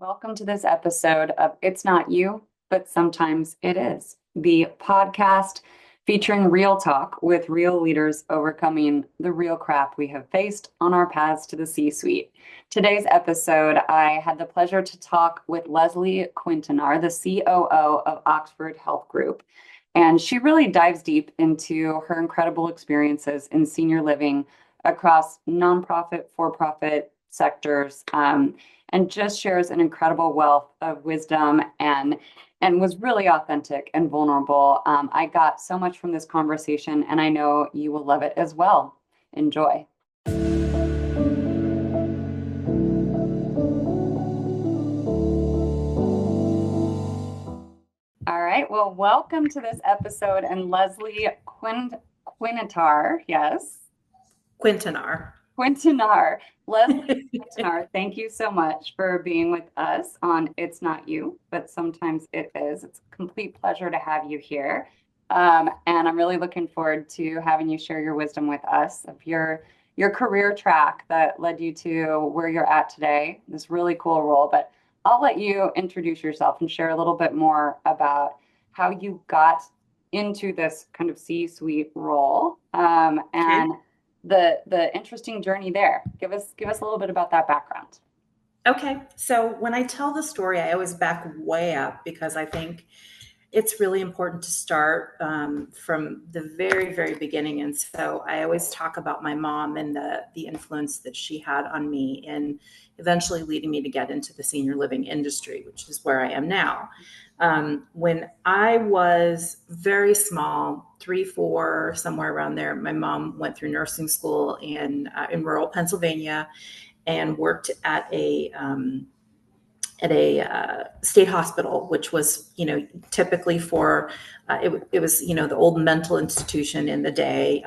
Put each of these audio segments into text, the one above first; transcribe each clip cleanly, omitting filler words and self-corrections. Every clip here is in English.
Welcome to this episode of It's Not You, but Sometimes It Is, the podcast featuring real talk with real leaders overcoming the real crap we have faced on our paths to the C-suite. Today's episode, I had the pleasure to talk with Leslie Quintanar, the COO of Oxford Health Group. And she really dives deep into her incredible experiences in senior living across nonprofit, for-profit sectors, and just shares an incredible wealth of wisdom and was really authentic and vulnerable. I got so much from this conversation, and I know you will love it as well. Enjoy. All right. Well, welcome to this episode, and Leslie Quintanar, yes? Quintanar. Leslie Quintanar, thank you so much for being with us on It's Not You, but Sometimes It Is. It's a complete pleasure to have you here. And I'm really looking forward to having you share your wisdom with us of your career track that led you to where you're at today, this really cool role. But I'll let you introduce yourself and share a little bit more about how you got into this kind of C-suite role, and the interesting journey there. Give us a little bit about that background. Okay. So when I tell the story, I always back way up because I think it's really important to start from the very, very beginning. And so I always talk about my mom and the influence that she had on me and eventually leading me to get into the senior living industry, which is where I am now. When I was very small, 3, 4, somewhere around there, my mom went through nursing school in rural Pennsylvania and worked at a state hospital, which was, typically for, it was, the old mental institution in the day.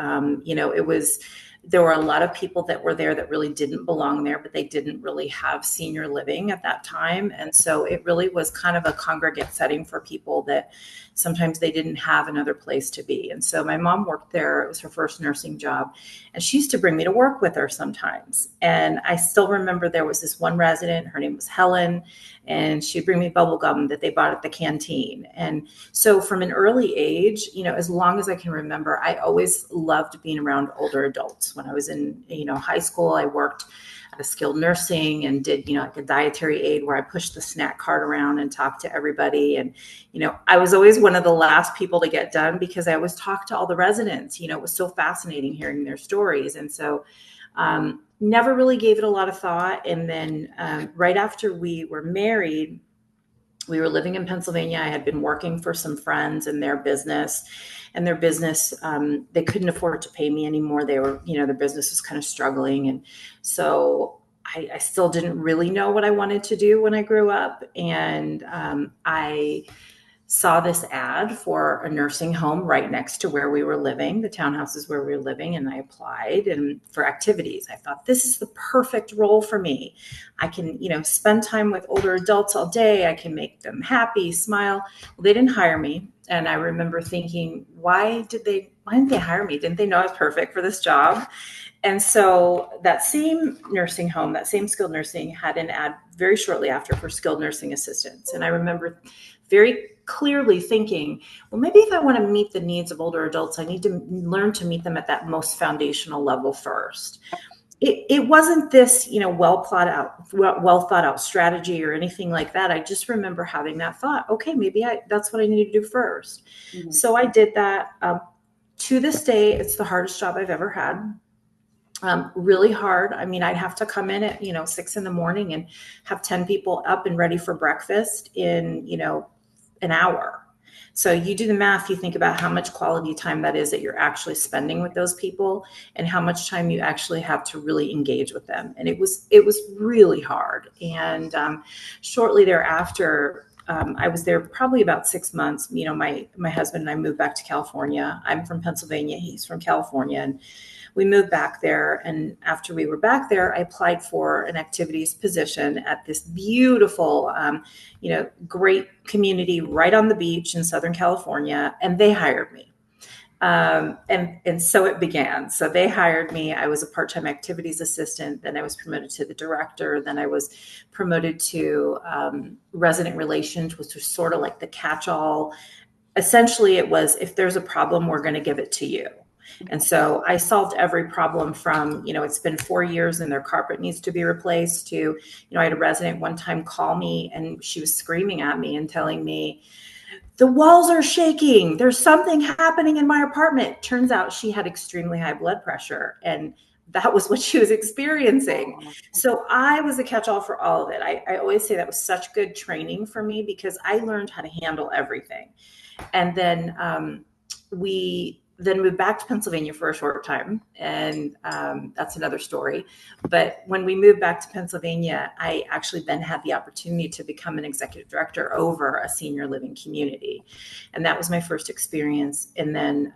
There were a lot of people that were there that really didn't belong there, but they didn't really have senior living at that time. And so it really was kind of a congregate setting for people that sometimes they didn't have another place to be. And so my mom worked there. It was her first nursing job. And she used to bring me to work with her sometimes. And I still remember there was this one resident, her name was Helen, and she'd bring me bubble gum that they bought at the canteen. And so from an early age, as long as I can remember, I always loved being around older adults. When I was in, high school, I worked at a skilled nursing and did, like a dietary aid where I pushed the snack cart around and talked to everybody. And, I was always one of the last people to get done because I always talked to all the residents. It was so fascinating hearing their stories. And so never really gave it a lot of thought. And then right after we were married, we were living in Pennsylvania. I had been working for some friends in their business, and their business, they couldn't afford to pay me anymore. They were, their business was kind of struggling. And so I still didn't really know what I wanted to do when I grew up. And I saw this ad for a nursing home right next to where we were living, the townhouses where we were living, and I applied and for activities. I thought, this is the perfect role for me. I can, spend time with older adults all day. I can make them happy, smile. Well, they didn't hire me. And I remember thinking, why didn't they hire me? Didn't they know I was perfect for this job? And so that same nursing home, that same skilled nursing, had an ad very shortly after for skilled nursing assistants. And I remember very clearly thinking, well, maybe if I want to meet the needs of older adults, I need to learn to meet them at that most foundational level first. It wasn't this, well thought out strategy or anything like that. I just remember having that thought, okay, maybe that's what I need to do first. Mm-hmm. So I did that. To this day, it's the hardest job I've ever had. Really hard. I mean, I'd have to come in at, 6 a.m. and have 10 people up and ready for breakfast in, an hour. So you do the math, you think about how much quality time that is that you're actually spending with those people and how much time you actually have to really engage with them. And it was really hard. And shortly thereafter, I was there probably about 6 months. My husband and I moved back to California. I'm from Pennsylvania. He's from California. And we moved back there. And after we were back there, I applied for an activities position at this beautiful, great community right on the beach in Southern California. And they hired me. And so it began. So they hired me. I was a part-time activities assistant. Then I was promoted to the director. Then I was promoted to resident relations, which was sort of like the catch-all. Essentially, it was, if there's a problem, we're going to give it to you. And so I solved every problem from, it's been 4 years and their carpet needs to be replaced to, I had a resident one time call me and she was screaming at me and telling me, the walls are shaking. There's something happening in my apartment. Turns out she had extremely high blood pressure, and that was what she was experiencing. So I was a catch-all for all of it. I always say that was such good training for me because I learned how to handle everything. And then we then moved back to Pennsylvania for a short time. And that's another story. But when we moved back to Pennsylvania, I actually then had the opportunity to become an executive director over a senior living community. And that was my first experience. And then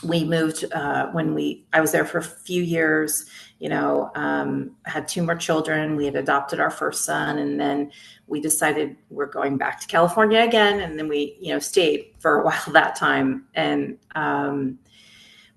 we moved I was there for a few years, had 2 more children. We had adopted our first son, and then we decided we're going back to California again. And then we, stayed for a while that time. And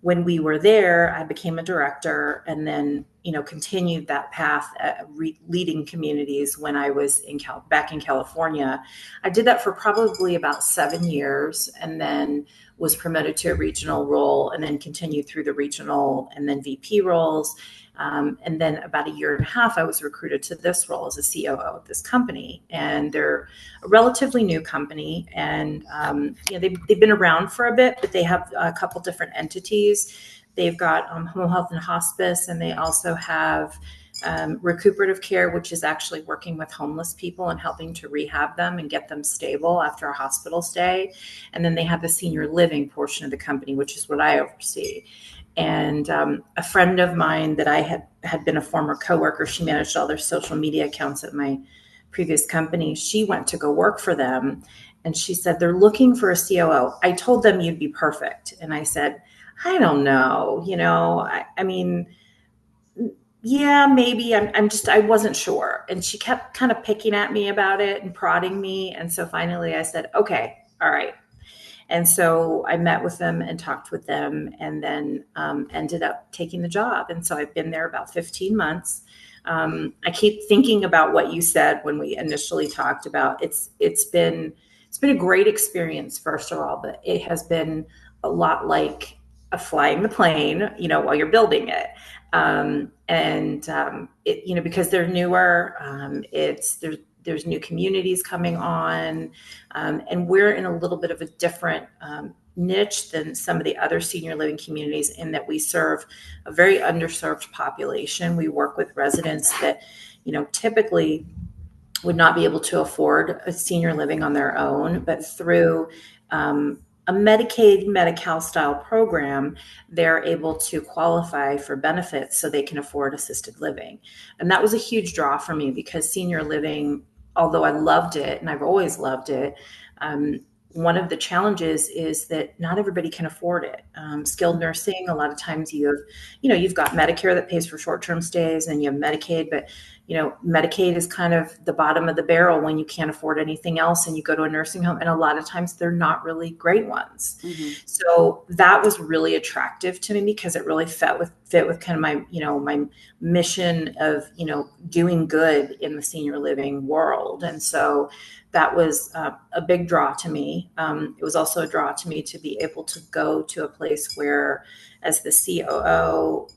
when we were there, I became a director and then, continued that path at leading communities when I was back in California. I did that for probably about 7 years and then was promoted to a regional role and then continued through the regional and then VP roles. And then about 1.5 years, I was recruited to this role as a COO of this company. And they're a relatively new company. And they've been around for a bit, but they have a couple different entities. They've got home health and hospice, and they also have recuperative care, which is actually working with homeless people and helping to rehab them and get them stable after a hospital stay. And then they have the senior living portion of the company, which is what I oversee. And a friend of mine that I had been a former coworker, she managed all their social media accounts at my previous company. She went to go work for them. And she said, they're looking for a COO. I told them you'd be perfect. And I said, I don't know, I mean, yeah, maybe I wasn't sure. And she kept kind of picking at me about it and prodding me. And so finally I said, okay, all right. And so I met with them and talked with them and then ended up taking the job. And so I've been there about 15 months. I keep thinking about what you said when we initially talked about it's been a great experience, first of all, but it has been a lot like flying the plane, while you're building it. Because they're newer, there's new communities coming on, and we're in a little bit of a different niche than some of the other senior living communities in that we serve a very underserved population. We work with residents that, typically would not be able to afford a senior living on their own, but through a Medicaid, Medi-Cal style program, they're able to qualify for benefits so they can afford assisted living. And that was a huge draw for me because senior living, although I loved it and I've always loved it, one of the challenges is that not everybody can afford it. Skilled nursing, a lot of times you've got Medicare that pays for short-term stays and you have Medicaid, but Medicaid is kind of the bottom of the barrel when you can't afford anything else and you go to a nursing home, and a lot of times they're not really great ones. Mm-hmm. So that was really attractive to me because it really fit with kind of my, my mission of, doing good in the senior living world. And so that was a big draw to me. It was also a draw to me to be able to go to a place where, as the COO,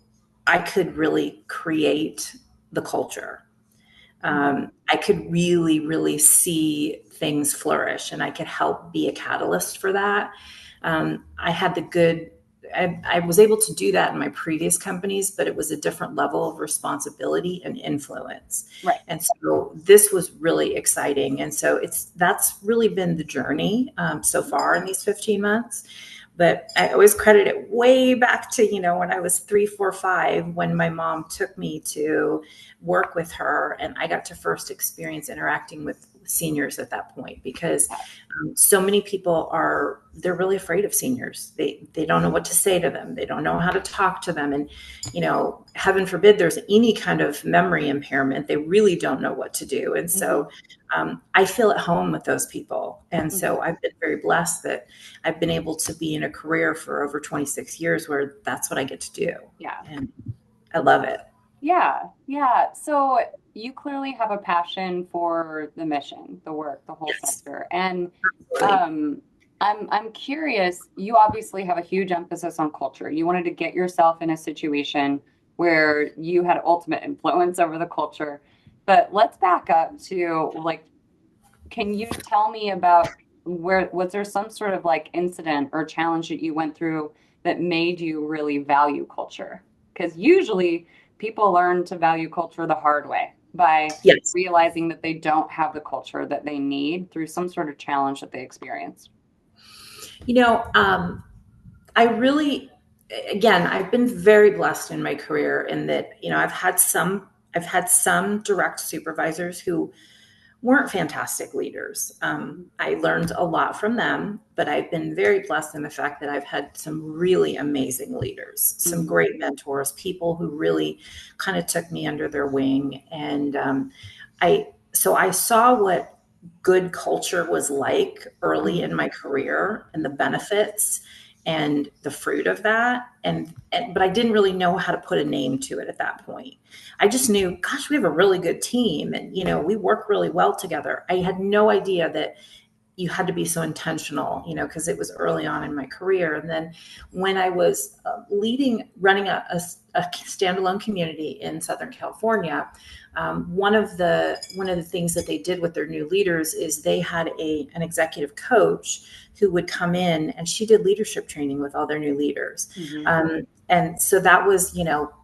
I could really create the culture. I could really, really see things flourish, and I could help be a catalyst for that. I was able to do that in my previous companies, but it was a different level of responsibility and influence. Right. And so this was really exciting. And so that's really been the journey so far in these 15 months. But I always credit it way back to, when I was 3, 4, 5, when my mom took me to work with her and I got to first experience interacting with seniors at that point, because so many people they're really afraid of seniors. They don't know what to say to them. They don't know how to talk to them. And, heaven forbid there's any kind of memory impairment. They really don't know what to do. And so I feel at home with those people. And so I've been very blessed that I've been able to be in a career for over 26 years where that's what I get to do. Yeah. And I love it. Yeah. Yeah. So you clearly have a passion for the mission, the work, the whole Yes. sector. And Absolutely. I'm curious, you obviously have a huge emphasis on culture. You wanted to get yourself in a situation where you had ultimate influence over the culture. But let's back up to like, can you tell me about was there some sort of like incident or challenge that you went through that made you really value culture? Because usually people learn to value culture the hard way by Yes. realizing that they don't have the culture that they need through some sort of challenge that they experienced. You know, I really, again, I've been very blessed in my career in that, I've had some direct supervisors who weren't fantastic leaders. I learned a lot from them, but I've been very blessed in the fact that I've had some really amazing leaders, some great mentors, people who really kind of took me under their wing. And so I saw what good culture was like early in my career and the benefits and the fruit of that. But I didn't really know how to put a name to it at that point. I just knew, gosh, we have a really good team and, we work really well together. I had no idea that you had to be so intentional, because it was early on in my career. And then when I was running a standalone community in Southern California, one of the things that they did with their new leaders is they had an executive coach who would come in, and she did leadership training with all their new leaders. And so that was,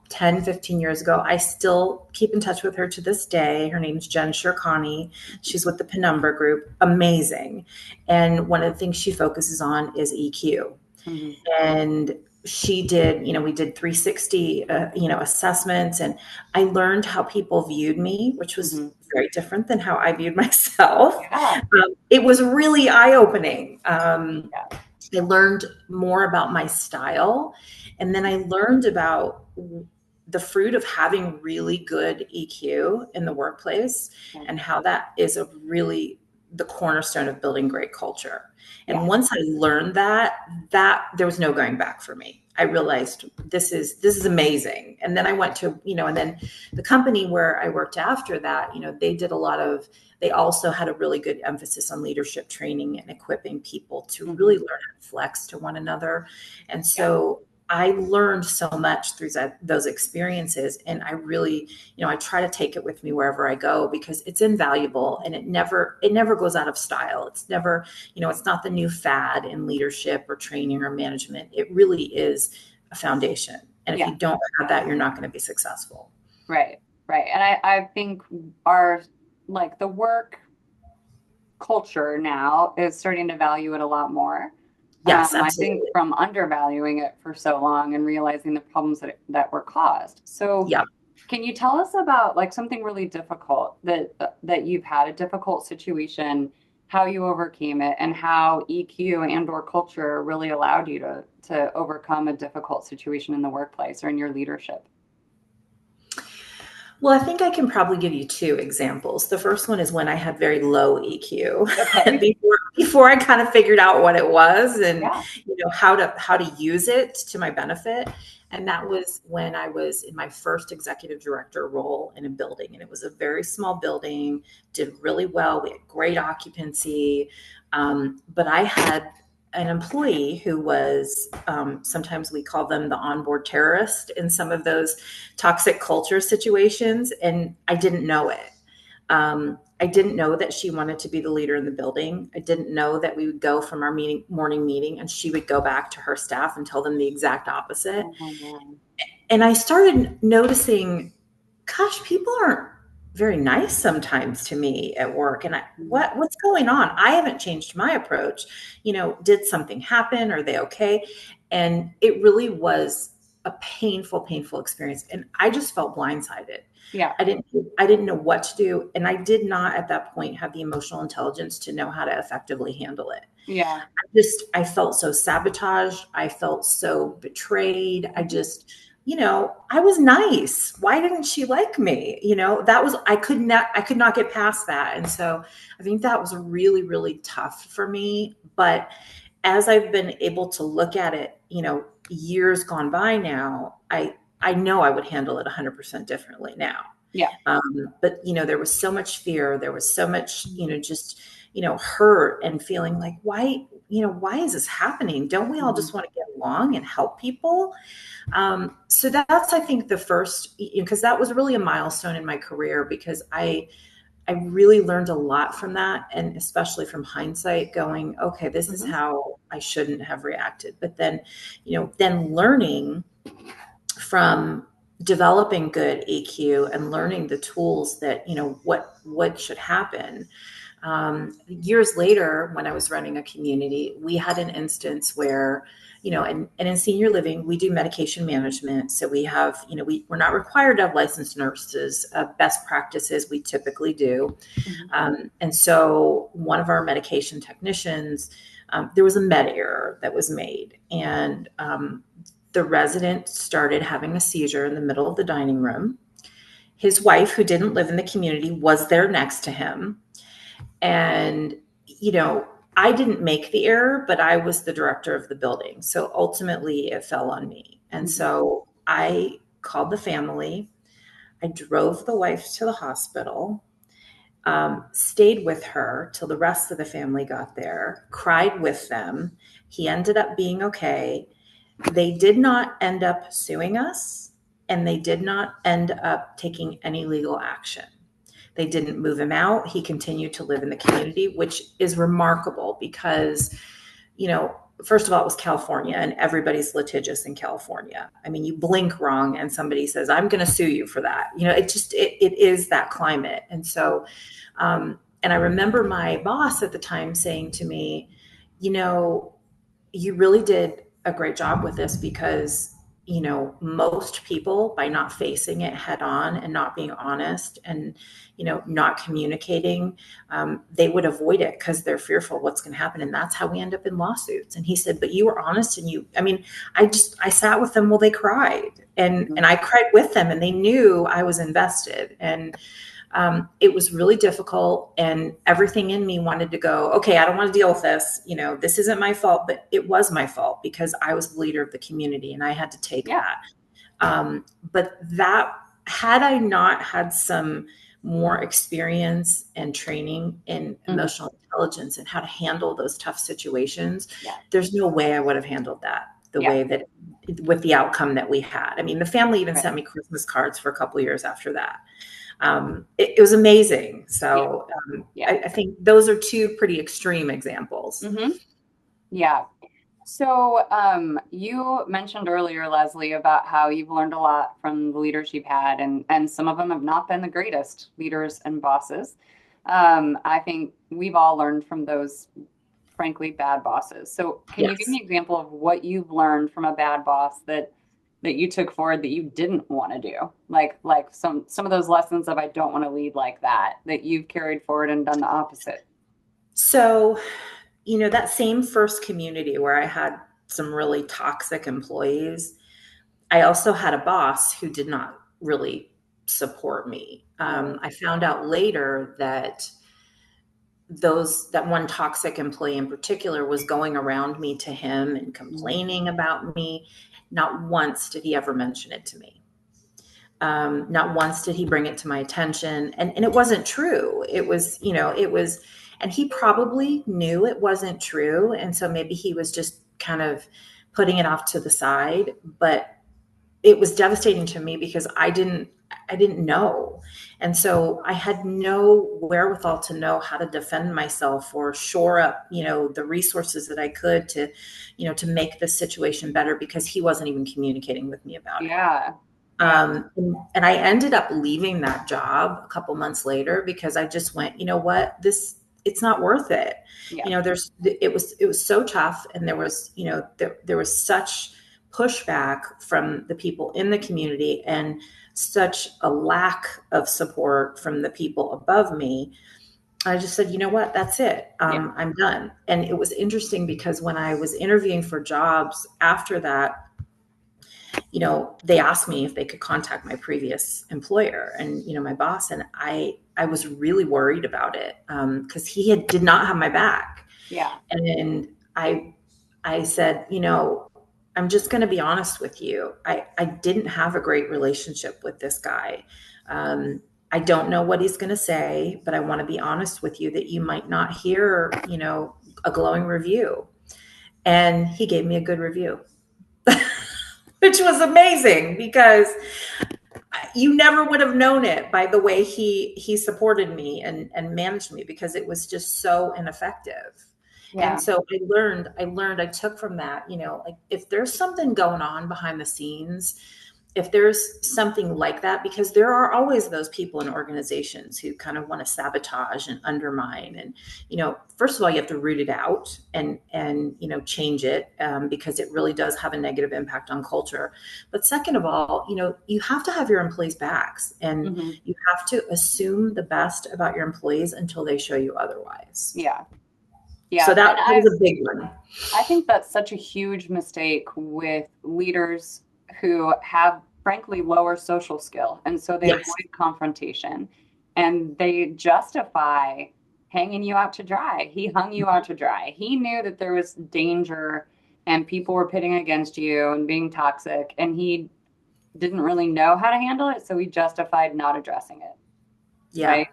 10, 15 years ago. I still keep in touch with her to this day. Her name's Jen Shirkani. She's with the Penumbra Group. Amazing. And one of the things she focuses on is EQ. And she did, we did 360, assessments, and I learned how people viewed me, which was very different than how I viewed myself. It was really eye-opening. I learned more about my style, and then I learned about the fruit of having really good EQ in the workplace and how that is really the cornerstone of building great culture. And once I learned that there was no going back for me. I realized this is amazing. And then I went to, and then the company where I worked after that, they also had a really good emphasis on leadership training and equipping people to really learn how to flex to one another. And so I learned so much through those experiences. And I really, I try to take it with me wherever I go because it's invaluable and it never goes out of style. It's never, it's not the new fad in leadership or training or management. It really is a foundation. And if you don't have that, you're not going to be successful. Right. And I think the work culture now is starting to value it a lot more. Yes, I think from undervaluing it for so long and realizing the problems that were caused. So can you tell us about something really difficult that you've had, a difficult situation, how you overcame it, and how EQ and or culture really allowed you to overcome a difficult situation in the workplace or in your leadership? Well, I think I can probably give you two examples. The first one is when I had very low EQ before I kind of figured out what it was and how to use it to my benefit. And that was when I was in my first executive director role in a building. And it was a very small building, did really well. We had great occupancy. But I had an employee who was, sometimes we call them the onboard terrorist in some of those toxic culture situations. And I didn't know it. I didn't know that she wanted to be the leader in the building. I didn't know that we would go from our morning meeting and she would go back to her staff and tell them the exact opposite. And I started noticing, gosh, people aren't very nice sometimes to me at work. And what's going on? I haven't changed my approach. Did something happen? Are they okay? And it really was a painful, painful experience. And I just felt blindsided. Yeah. I didn't know what to do. And I did not at that point have the emotional intelligence to know how to effectively handle it. Yeah. I felt so sabotaged. I felt so betrayed. I was nice. Why didn't she like me? I could not get past that. And so I think that was really, really tough for me. But as I've been able to look at it, years gone by now, I know I would handle it 100% differently now. Yeah. But there was so much fear. There was so much, just, hurt and feeling like, why is this happening? Don't we all just want to get along and help people? So that's, I think, the first, because that was really a milestone in my career, because I really learned a lot from that. And especially from hindsight going, okay, this is how I shouldn't have reacted. But then, then learning from developing good EQ and learning the tools that, what should happen. Years later, when I was running a community, we had an instance where, and in senior living, we do medication management. So we have, we're not required to have licensed nurses. Best practices we typically do. And so one of our medication technicians, there was a med error that was made. And the resident started having a seizure in the middle of the dining room. His wife, who didn't live in the community, was there next to him. And, I didn't make the error, but I was the director of the building. So ultimately it fell on me. And so I called the family. I drove the wife to the hospital, stayed with her till the rest of the family got there, cried with them. He ended up being okay. They did not end up suing us, and they did not end up taking any legal action. They didn't move him out. He continued to live in the community, which is remarkable because, first of all, it was California, and everybody's litigious in California. I mean, you blink wrong and somebody says, I'm going to sue you for that. It is that climate. And so, and I remember my boss at the time saying to me, you really did a great job with this, because most people, by not facing it head on and not being honest and not communicating, they would avoid it because they're fearful what's going to happen. And that's how we end up in lawsuits. And he said, but you were honest, and I sat with them while they cried, and I cried with them, and they knew I was invested. And it was really difficult, and everything in me wanted to go, okay, I don't want to deal with this. This isn't my fault, but it was my fault because I was the leader of the community and I had to take that. But that, had I not had some more experience and training in emotional intelligence and how to handle those tough situations, there's no way I would have handled that the way that, with the outcome that we had. I mean, the family even sent me Christmas cards for a couple of years after that. It was amazing. So I think those are two pretty extreme examples. Yeah. So you mentioned earlier, Leslie, about how you've learned a lot from the leaders you've had, and some of them have not been the greatest leaders and bosses. I think we've all learned from those, frankly, bad bosses. So can you give me an example of what you've learned from a bad boss that you took forward that you didn't want to do? Like some of those lessons of, I don't want to lead like that you've carried forward and done the opposite. So, that same first community where I had some really toxic employees, I also had a boss who did not really support me. I found out later that that one toxic employee in particular was going around me to him and complaining about me. Not once did he ever mention it to me. Not once did he bring it to my attention. And it wasn't true. It was, and he probably knew it wasn't true. And so maybe he was just kind of putting it off to the side, but it was devastating to me because I didn't know. And so I had no wherewithal to know how to defend myself or shore up, the resources that I could to make the situation better, because he wasn't even communicating with me about it. And I ended up leaving that job a couple months later because I just went, it's not worth it. It was so tough. And there was, there was such pushback from the people in the community and such a lack of support from the people above me, I just said, you know what, that's it. Yeah. I'm done. And it was interesting because when I was interviewing for jobs after that, they asked me if they could contact my previous employer and, my boss. And I was really worried about it because did not have my back. Yeah. And I said, I'm just going to be honest with you. I didn't have a great relationship with this guy. I don't know what he's going to say, but I want to be honest with you that you might not hear, a glowing review. And he gave me a good review, which was amazing because you never would have known it by the way he supported me and managed me, because it was just so ineffective. Yeah. And so I took from that, like if there's something going on behind the scenes, if there's something like that, because there are always those people in organizations who kind of want to sabotage and undermine. And, first of all, you have to root it out and change it because it really does have a negative impact on culture. But second of all, you have to have your employees' backs, and you have to assume the best about your employees until they show you otherwise. Yeah. Yeah. So that was a big one. I think that's such a huge mistake with leaders who have, frankly, lower social skill. And so they Yes. avoid confrontation and they justify hanging you out to dry. He hung you out to dry. He knew that there was danger and people were pitting against you and being toxic, and he didn't really know how to handle it. So he justified not addressing it. Yeah. Right.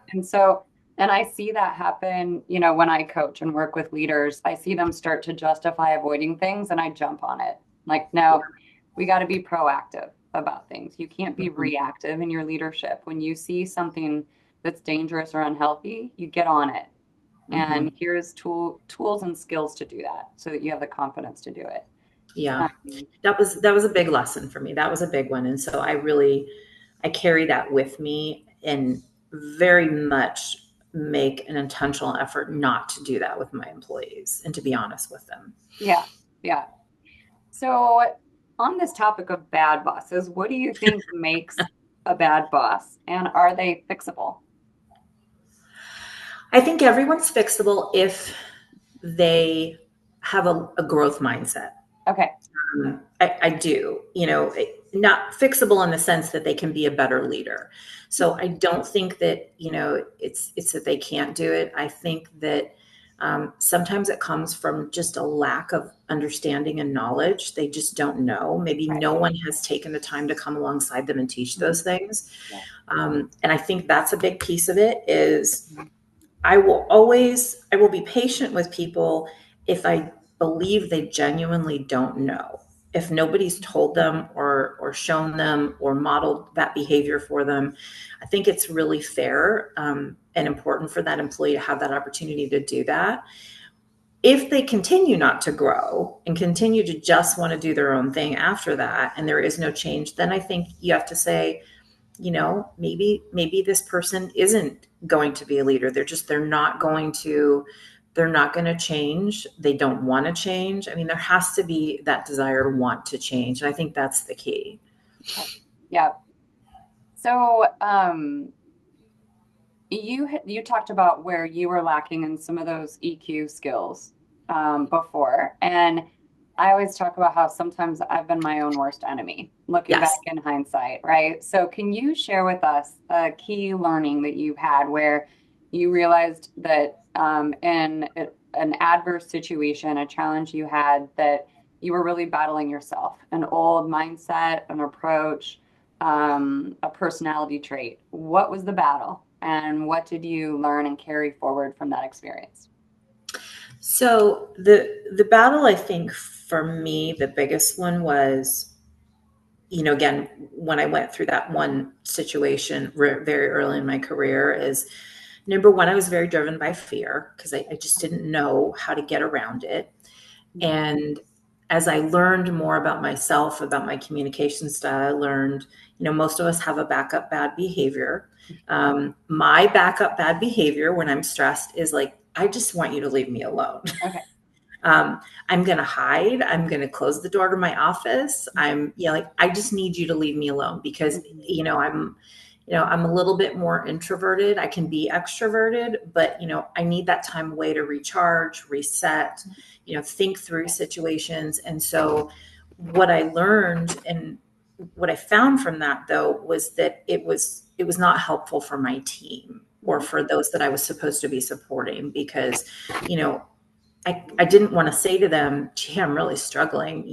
And I see that happen, when I coach and work with leaders, I see them start to justify avoiding things and I jump on it. Like, no, we got to be proactive about things. You can't be reactive in your leadership. When you see something that's dangerous or unhealthy, you get on it. And here's tools and skills to do that so that you have the confidence to do it. Yeah. That was a big lesson for me. That was a big one. And so I carry that with me and very much make an intentional effort not to do that with my employees and to be honest with them. Yeah. Yeah. So on this topic of bad bosses, what do you think makes a bad boss, and are they fixable? I think everyone's fixable if they have a growth mindset. Okay. I do, not fixable in the sense that they can be a better leader. So I don't think that, it's that they can't do it. I think that sometimes it comes from just a lack of understanding and knowledge. They just don't know. Maybe no one has taken the time to come alongside them and teach those things. Yeah. And I think that's a big piece of it is I will be patient with people if I believe they genuinely don't know. If nobody's told them or shown them or modeled that behavior for them, I think it's really fair and important for that employee to have that opportunity to do that. If they continue not to grow and continue to just want to do their own thing after that, and there is no change, then I think you have to say, maybe this person isn't going to be a leader. They're not going to change. They don't want to change. I mean, there has to be that desire to want to change. And I think that's the key. Yeah. So, you talked about where you were lacking in some of those EQ skills, before. And I always talk about how sometimes I've been my own worst enemy, looking back in hindsight, right? So can you share with us a key learning that you've had where you realized that in an adverse situation, a challenge you had, that you were really battling yourself, an old mindset, an approach, a personality trait? What was the battle, and what did you learn and carry forward from that experience? So the battle, I think for me, the biggest one was, again, when I went through that one situation very early in my career, is number one, I was very driven by fear because I just didn't know how to get around it. And as I learned more about myself, about my communication style, I learned, most of us have a backup bad behavior. My backup bad behavior when I'm stressed is like, I just want you to leave me alone. Okay. I'm going to hide. I'm going to close the door to my office. Like, I just need you to leave me alone because, I'm a little bit more introverted. I can be extroverted, but, I need that time away to recharge, reset, think through situations. And so what I learned and what I found from that though was that it was not helpful for my team or for those that I was supposed to be supporting because, you know, I didn't want to say to them, gee, I'm really struggling.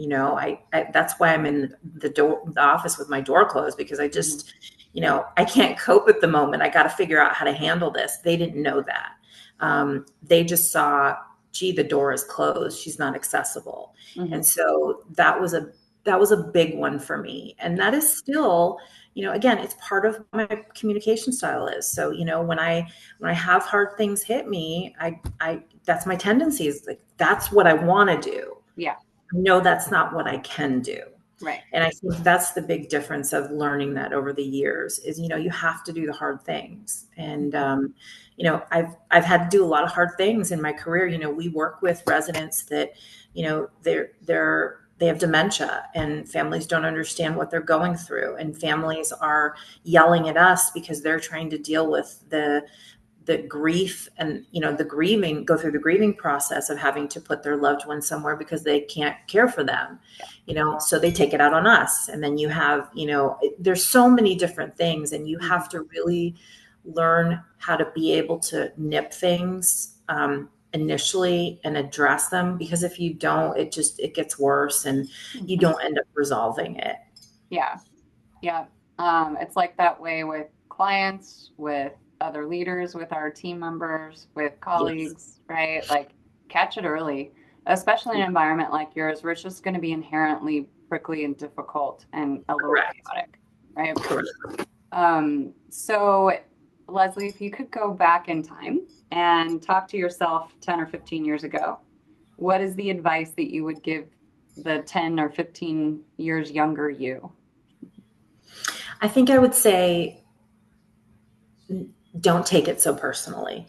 That's why I'm in the office with my door closed because I just, I can't cope at the moment. I got to figure out how to handle this. They didn't know that. They just saw, gee, the door is closed. She's not accessible. Mm-hmm. And so that was a big one for me. And that is still, again, it's part of what my communication style is. So, when I have hard things hit me, I that's my tendency is like, that's what I want to do. Yeah. No, that's not what I can do. Right. And I think that's the big difference of learning that over the years is, you have to do the hard things. And, I've had to do a lot of hard things in my career. We work with residents that, they have dementia and families don't understand what they're going through. And families are yelling at us because they're trying to deal with the grief and, go through the grieving process of having to put their loved one somewhere because they can't care for them, so they take it out on us. And then you have, there's so many different things and you have to really learn how to be able to nip things, initially and address them, because if you don't, it gets worse and you don't end up resolving it. Yeah. Yeah. It's like that way with clients, with other leaders, with our team members, with colleagues, right? Like catch it early, especially in an environment like yours, where it's just going to be inherently prickly and difficult and a little chaotic, right? Correct. So Leslie, if you could go back in time and talk to yourself 10 or 15 years ago, what is the advice that you would give the 10 or 15 years younger you? I think I would say, don't take it so personally.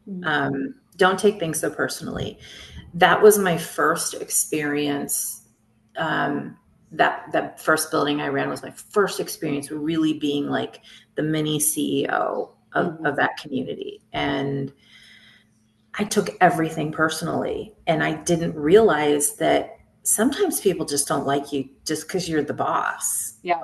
Don't take things so personally. That was my first experience. That first building I ran was my first experience really being like the mini CEO of that community. And I took everything personally. And I didn't realize that sometimes people just don't like you just because you're the boss. Yeah.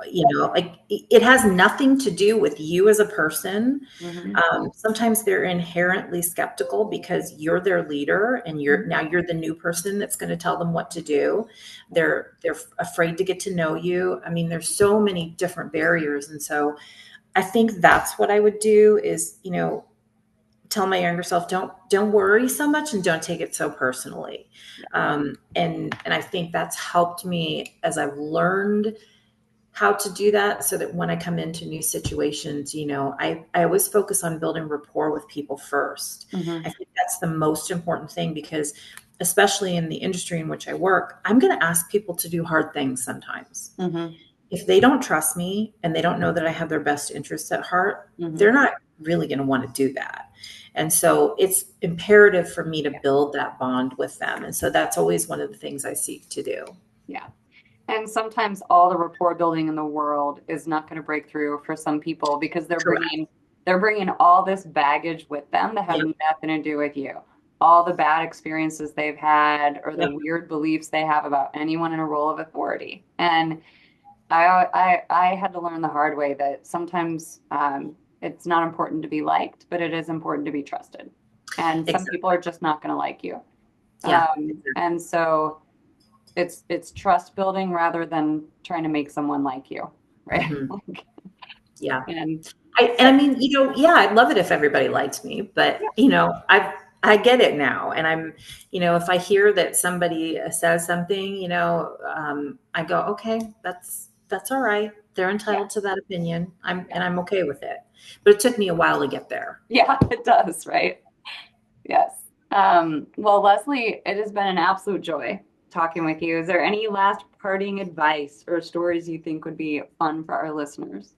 Like it has nothing to do with you as a person. Mm-hmm. Sometimes they're inherently skeptical because you're their leader and you're the new person that's going to tell them what to do. They're afraid to get to know you. I mean, there's so many different barriers. And so I think that's what I would do is, tell my younger self, don't worry so much and don't take it so personally. And I think that's helped me as I've learned how to do that, so that when I come into new situations, I always focus on building rapport with people first. I think that's the most important thing, because especially in the industry in which I work, I'm going to ask people to do hard things sometimes. If they don't trust me and they don't know that I have their best interests at heart, they're not really going to want to do that. And so it's imperative for me to build that bond with them. And so that's always one of the things I seek to do. Yeah. And sometimes all the rapport building in the world is not going to break through for some people because they're bringing all this baggage with them that have nothing to do with you. All the bad experiences they've had or the weird beliefs they have about anyone in a role of authority. And I had to learn the hard way that sometimes it's not important to be liked, but it is important to be trusted. And some people are just not going to like you. And so it's trust building rather than trying to make someone like you, right? And I mean, I'd love it if everybody liked me, but I get it now. And I'm, if I hear that somebody says something, I go, okay, that's all right. They're entitled to that opinion. And I'm okay with it. But it took me a while to get there. Yeah, it does, right? Yes. Well, Leslie, it has been an absolute joy talking with you. Is there any last parting advice or stories you think would be fun for our listeners?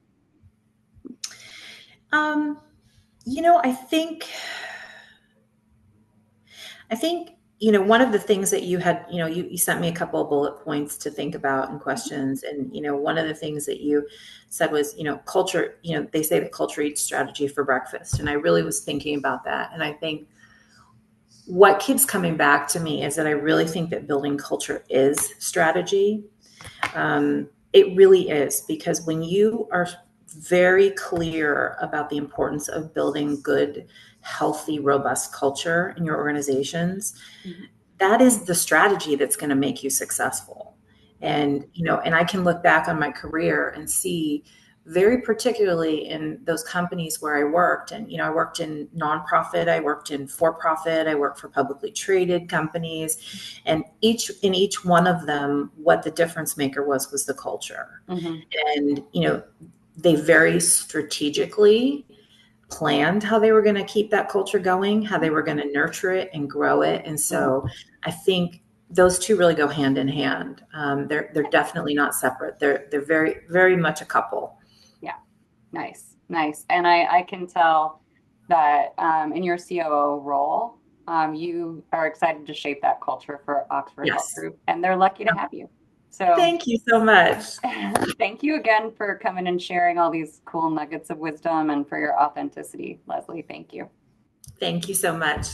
I think, one of the things that you had, you sent me a couple of bullet points to think about and questions. And, one of the things that you said was, culture, they say that culture eats strategy for breakfast. And I really was thinking about that. And I think what keeps coming back to me is that I really think that building culture is strategy. It really is, because when you are very clear about the importance of building good, healthy, robust culture in your organizations, that is the strategy that's going to make you successful. And, and I can look back on my career and see, very particularly in those companies where I worked, and, I worked in nonprofit, I worked in for-profit, I worked for publicly traded companies, and in each one of them, what the difference maker was the culture. And, they very strategically planned how they were going to keep that culture going, how they were going to nurture it and grow it. And so I think those two really go hand in hand. They're definitely not separate. They're very, very much a couple. Yeah. Nice. And I can tell that in your COO role, you are excited to shape that culture for Oxford Health Yes. Group, and they're lucky to have you. So thank you so much. Thank you again for coming and sharing all these cool nuggets of wisdom, and for your authenticity, Leslie. Thank you. Thank you so much.